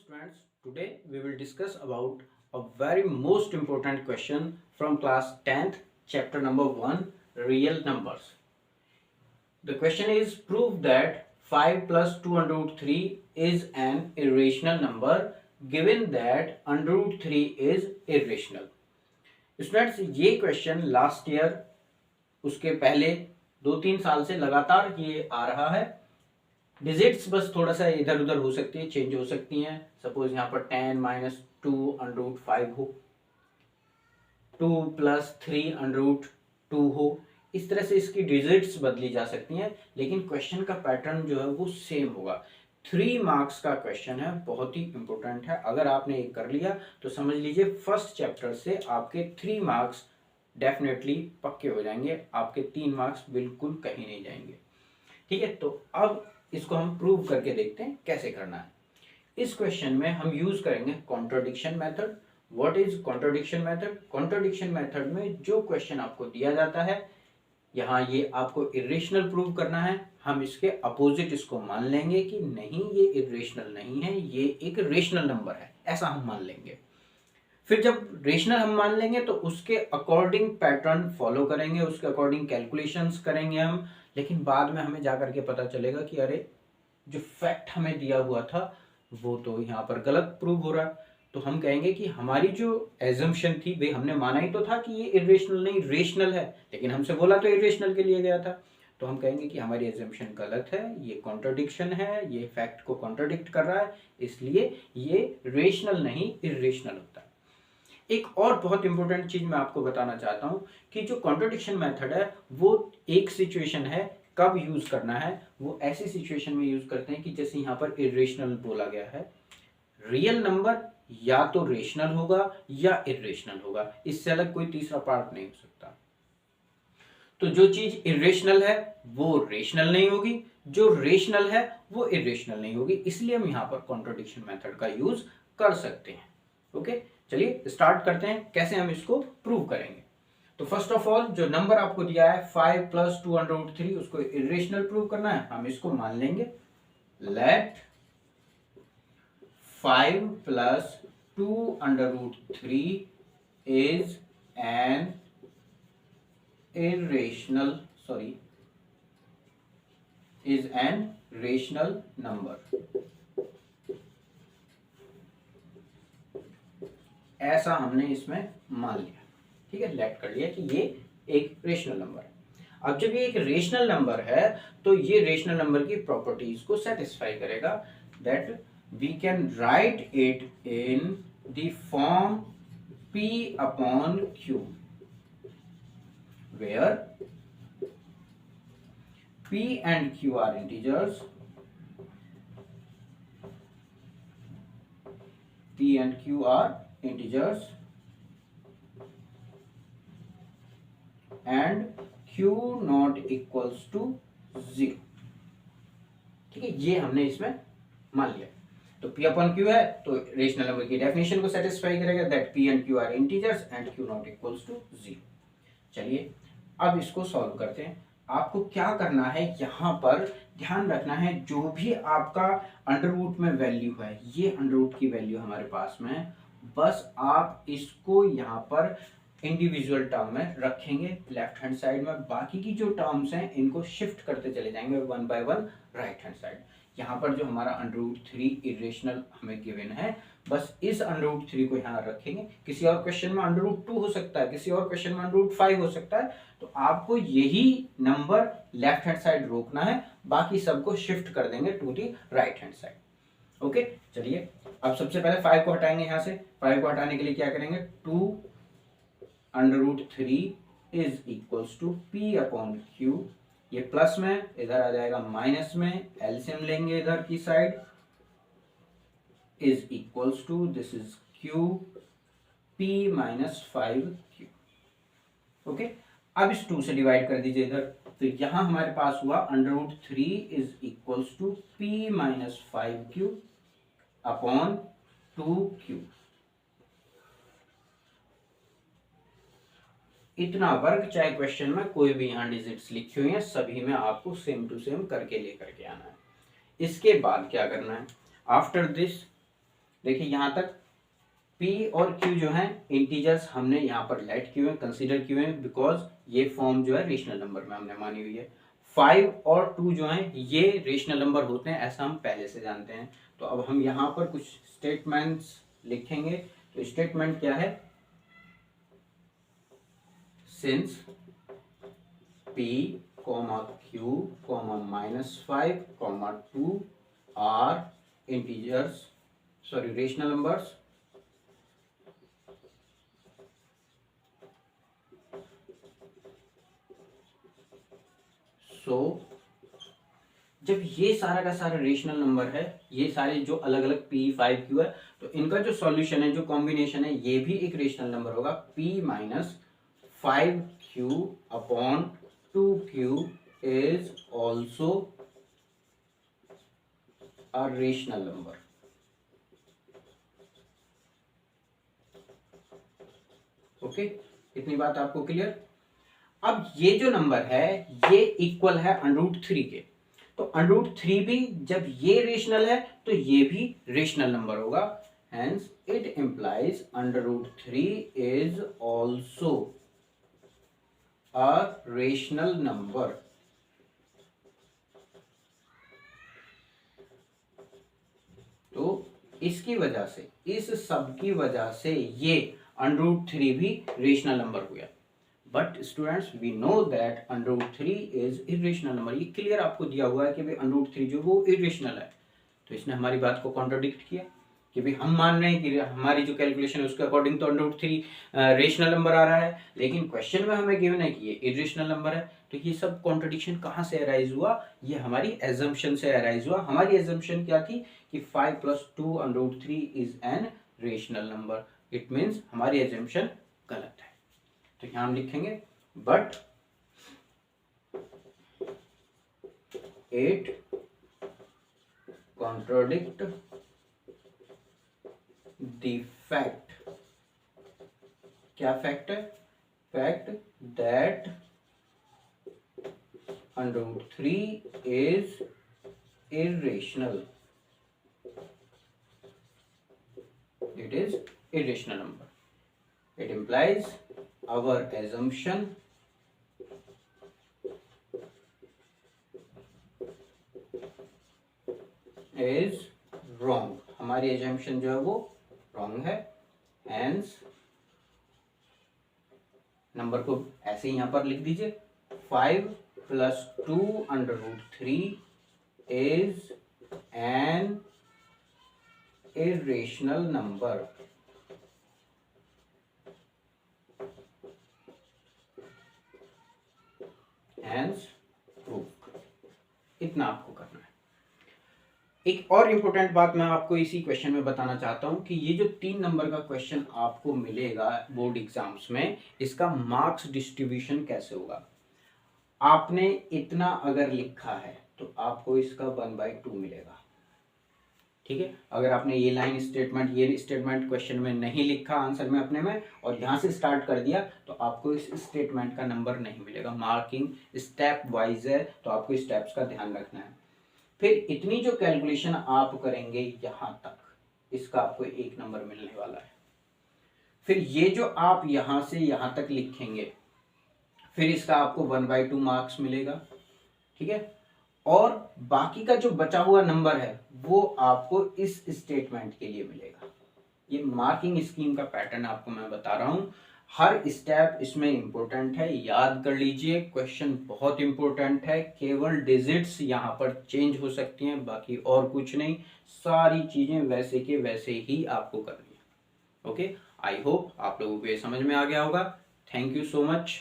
students, today we will discuss about a very most important question from class 10th, chapter number 1, real numbers. The question is, prove that 5 plus 2 under root 3 is an irrational number given that under root 3 is irrational. Students, ये question last year उसके पहले 2-3 साल से लगातार ये आ रहा है. Digits बस थोड़ा सा इधर उधर हो सकती है, चेंज हो सकती हैं. सपोज यहाँ पर 10 माइनस 2 अंडर रूट 5 हो, 2 प्लस 3 अंडर रूट 2 हो. इस तरह से इसकी डिजिट्स बदली जा सकती हैं, लेकिन क्वेश्चन का पैटर्न जो है वो सेम होगा. 3 मार्क्स का क्वेश्चन है, बहुत ही इंपॉर्टेंट है. अगर आपने ये कर लिया तो समझ लीजिए फर्स्ट चैप्टर से आपके 3 मार्क्स डेफिनेटली पक्के हो जाएंगे. आपके 3 मार्क्स बिल्कुल कहीं नहीं जाएंगे. ठीक है, तो अब इसको हम प्रूव करके देखते हैं कैसे करना है. इस क्वेश्चन में हम यूज करेंगे contradiction method. What is contradiction method? Contradiction method में जो क्वेश्चन आपको दिया जाता है, यहाँ ये आपको इरेशनल प्रूव करना है, हम इसके अपोजिट इसको मान लेंगे कि नहीं ये इरेशनल नहीं है, ये एक रेशनल नंबर है, ऐसा हम मान लेंगे. फिर जब रेशनल हम मान लेंगे तो उसके अकॉर्डिंग पैटर्न फॉलो करेंगे, उसके अकॉर्डिंग कैलकुलेशंस करेंगे हम. लेकिन बाद में हमें जाकर के पता चलेगा कि अरे जो फैक्ट हमें दिया हुआ था वो तो यहाँ पर गलत प्रूव हो रहा है. तो हम कहेंगे कि हमारी जो एजम्पशन थी, भाई हमने माना ही तो था कि ये इरेशनल नहीं रेशनल है, लेकिन हमसे बोला तो इरेशनल के लिए गया था. तो हम कहेंगे कि हमारी एजम्पशन गलत है, ये कॉन्ट्रडिक्शन है, ये फैक्ट को कॉन्ट्रडिक्ट कर रहा है, इसलिए ये रेशनल नहीं इरेशनल होता है. एक और बहुत इंपॉर्टेंट चीज मैं आपको बताना चाहता हूं कि जो कॉन्ट्रडिक्शन मेथड है वो एक सिचुएशन है, कब यूज करना है वो ऐसी सिचुएशन में यूज करते हैं कि जैसे यहाँ पर इरेशनल बोला गया है. रियल नंबर या तो रेशनल होगा या इरेशनल होगा, इससे अलग कोई तीसरा पार्ट नहीं हो सकता. तो जो चीज इरेशनल है वो रेशनल नहीं होगी, जो रेशनल है वो इरेशनल नहीं होगी, इसलिए हम यहाँ पर कॉन्ट्रडिक्शन मेथड का यूज कर सकते हैं. ओके, चलिए स्टार्ट करते हैं कैसे हम इसको प्रूव करेंगे. तो फर्स्ट ऑफ ऑल जो नंबर आपको दिया है 5 प्लस 2 अंडर रूट 3, उसको इरेशनल प्रूव करना है. हम इसको मान लेंगे let 5 plus 2 under root 3 is an rational number. ऐसा हमने इसमें मान लिया. ठीक है, लेट कर लिया कि ये एक रेशनल नंबर है. अब जब ये एक रेशनल नंबर है तो ये रेशनल नंबर की प्रॉपर्टीज को सेटिस्फाई करेगा. That we can write it in the form p upon q, where p and q are integers, p and q are integers and q not equals to 0. ठीक है, ये हमने इसमें मान लिया. तो p अपॉन q है तो रेशनल नंबर की डेफिनेशन को सेटिस्फाई करेगा, that p and q are integers and q not equals to 0. चलिए अब इसको सॉल्व करते हैं. आपको क्या करना है, यहाँ पर ध्यान रखना है जो भी आपका अंडर रूट में वैल्यू है, ये अंडर रूट की वैल्यू हमारे पास में है, बस आप इसको यहाँ पर इंडिविजुअल टर्म में रखेंगे लेफ्ट हैंड साइड में. बाकी की जो टर्म्स हैं इनको शिफ्ट करते चले जाएंगे one by one right hand side. यहाँ पर जो हमारा अंडर रूट 3 इरेशनल हमें गिवन है, बस इस अंडर रूट 3 को यहाँ रखेंगे. किसी और क्वेश्चन में अंडर रूट 2 हो सकता है, किसी और क्वेश्चन में अंडर रूट 5 हो सकता है. तो आपको यही नंबर लेफ्ट हैंड साइड रोकना है, बाकी सबको शिफ्ट कर देंगे to the right hand side. Okay, चलिए अब सबसे पहले 5 को हटाएंगे. यहाँ से 5 को हटाने के लिए क्या करेंगे, 2 under root 3 is equals to p upon q. ये प्लस में इधर आ जाएगा माइनस में, एलसीएम लेंगे इधर की side, is equals to this is q p minus 5q. Okay, अब इस 2 से डिवाइड कर दीजिए इधर. तो यहां हमारे पास हुआ under root 3 is equals to p minus 5q upon 2q. इतना वर्क चाहे क्वेश्चन में कोई भी यहाँ डिजिट्स लिखी हुई हैं, सभी में आपको सेम टू सेम करके लेकर के आना है. इसके बाद क्या करना है, आफ्टर दिस देखिए यहाँ तक P और Q जो है इंटीजर्स हमने यहाँ पर लेट किए हैं, कंसीडर किए हैं, बिकॉज ये फॉर्म जो है रेशनल नंबर में हमने मानी हुई है। 5 और 2 जो हैं ये रेशनल नंबर होते हैं, ऐसा हम पहले से जानते हैं। तो अब हम यहाँ पर कुछ स्टेटमेंट्स लिखेंगे। तो स्टेटमेंट क्या है, since P, Q, -5, 2 are integers, sorry, rational numbers, so जब ये सारा का सारा रेशनल नंबर है, ये सारे जो अलग अलग P, 5, Q है, तो इनका जो सॉल्यूशन है, जो कॉम्बिनेशन है, ये भी एक रेशनल नंबर होगा। P minus 5Q upon 2Q is also a rational number। Okay, इतनी बात आपको क्लियर। अब ये जो नंबर है ये इक्वल है √3 के, तो √3 भी जब ये रेशनल है तो ये भी रेशनल नंबर होगा। Hence it implies √3 is also a rational number. तो इसकी वजह से, इस सब की वजह से ये √3 भी रेशनल नंबर हो गया। But students we know that √3 is irrational number. ये क्लियर आपको दिया हुआ है कि भाई √3 जो वो इरेशनल है। तो इसने हमारी बात को कॉन्ट्राडिक्ट किया कि भाई हम मान रहे हैं कि हमारी जो कैलकुलेशन है उसके अकॉर्डिंग तो √3 रेशनल नंबर आ रहा है, लेकिन क्वेश्चन में हमें गिवन है कि ये इरेशनल नंबर है। तो ये सब कॉन्ट्रडिक्शन कहाँ से अराइज हुआ, ये हमारी एजम्पशन से अराइज हुआ। हमारी एजम्पशन क्या थी कि 5 + 2 √3 is an rational number. It means हमारी एजम्पशन गलत है। तो यहां हम लिखेंगे but it contradict the fact, क्या फैक्ट है, fact that √3 is irrational, it is irrational number. It implies our assumption is wrong। हमारी assumption जो है वो wrong है। hence नंबर को ऐसे ही यहां पर लिख दीजिए, 5 + 2 √3 is an irrational number। hence proved। इतना आपको करना है। एक और इंपॉर्टेंट बात मैं आपको इसी क्वेश्चन में बताना चाहता हूं कि ये जो 3 नंबर का क्वेश्चन आपको मिलेगा बोर्ड एग्जाम्स में, इसका मार्क्स डिस्ट्रीब्यूशन कैसे होगा। आपने इतना अगर लिखा है तो आपको इसका 1/2 मिलेगा। ठीक है, अगर आपने ये लाइन स्टेटमेंट, ये स्टेटमेंट क्वेश्चन में नहीं लिखा आंसर में अपने में और यहाँ से स्टार्ट कर दिया तो आपको इस स्टेटमेंट का नंबर नहीं मिलेगा। मार्किंग स्टेप वाइज है, तो आपको स्टेप्स का ध्यान रखना है। फिर इतनी जो कैलकुलेशन आप करेंगे यहाँ तक, इसका आपको 1 नंबर मिलने वाला है। फिर ये जो आप यहाँ से यहाँ तक लिखेंगे, फिर इसका आपको 1/2 मार्क्स मिलेगा। ठीक है, और बाकी का जो बचा हुआ नंबर है वो आपको इस स्टेटमेंट के लिए मिलेगा। ये मार्किंग स्कीम का पैटर्न आपको मैं बता रहा हूं, हर स्टेप इसमें इंपॉर्टेंट है, याद कर लीजिए। क्वेश्चन बहुत इंपॉर्टेंट है, केवल डिजिट्स यहाँ पर चेंज हो सकती हैं, बाकी और कुछ नहीं, सारी चीजें वैसे के वैसे ही आपको करनी है। ओके, आई होप आप लोगों को ये समझ में आ गया होगा। Thank you so much.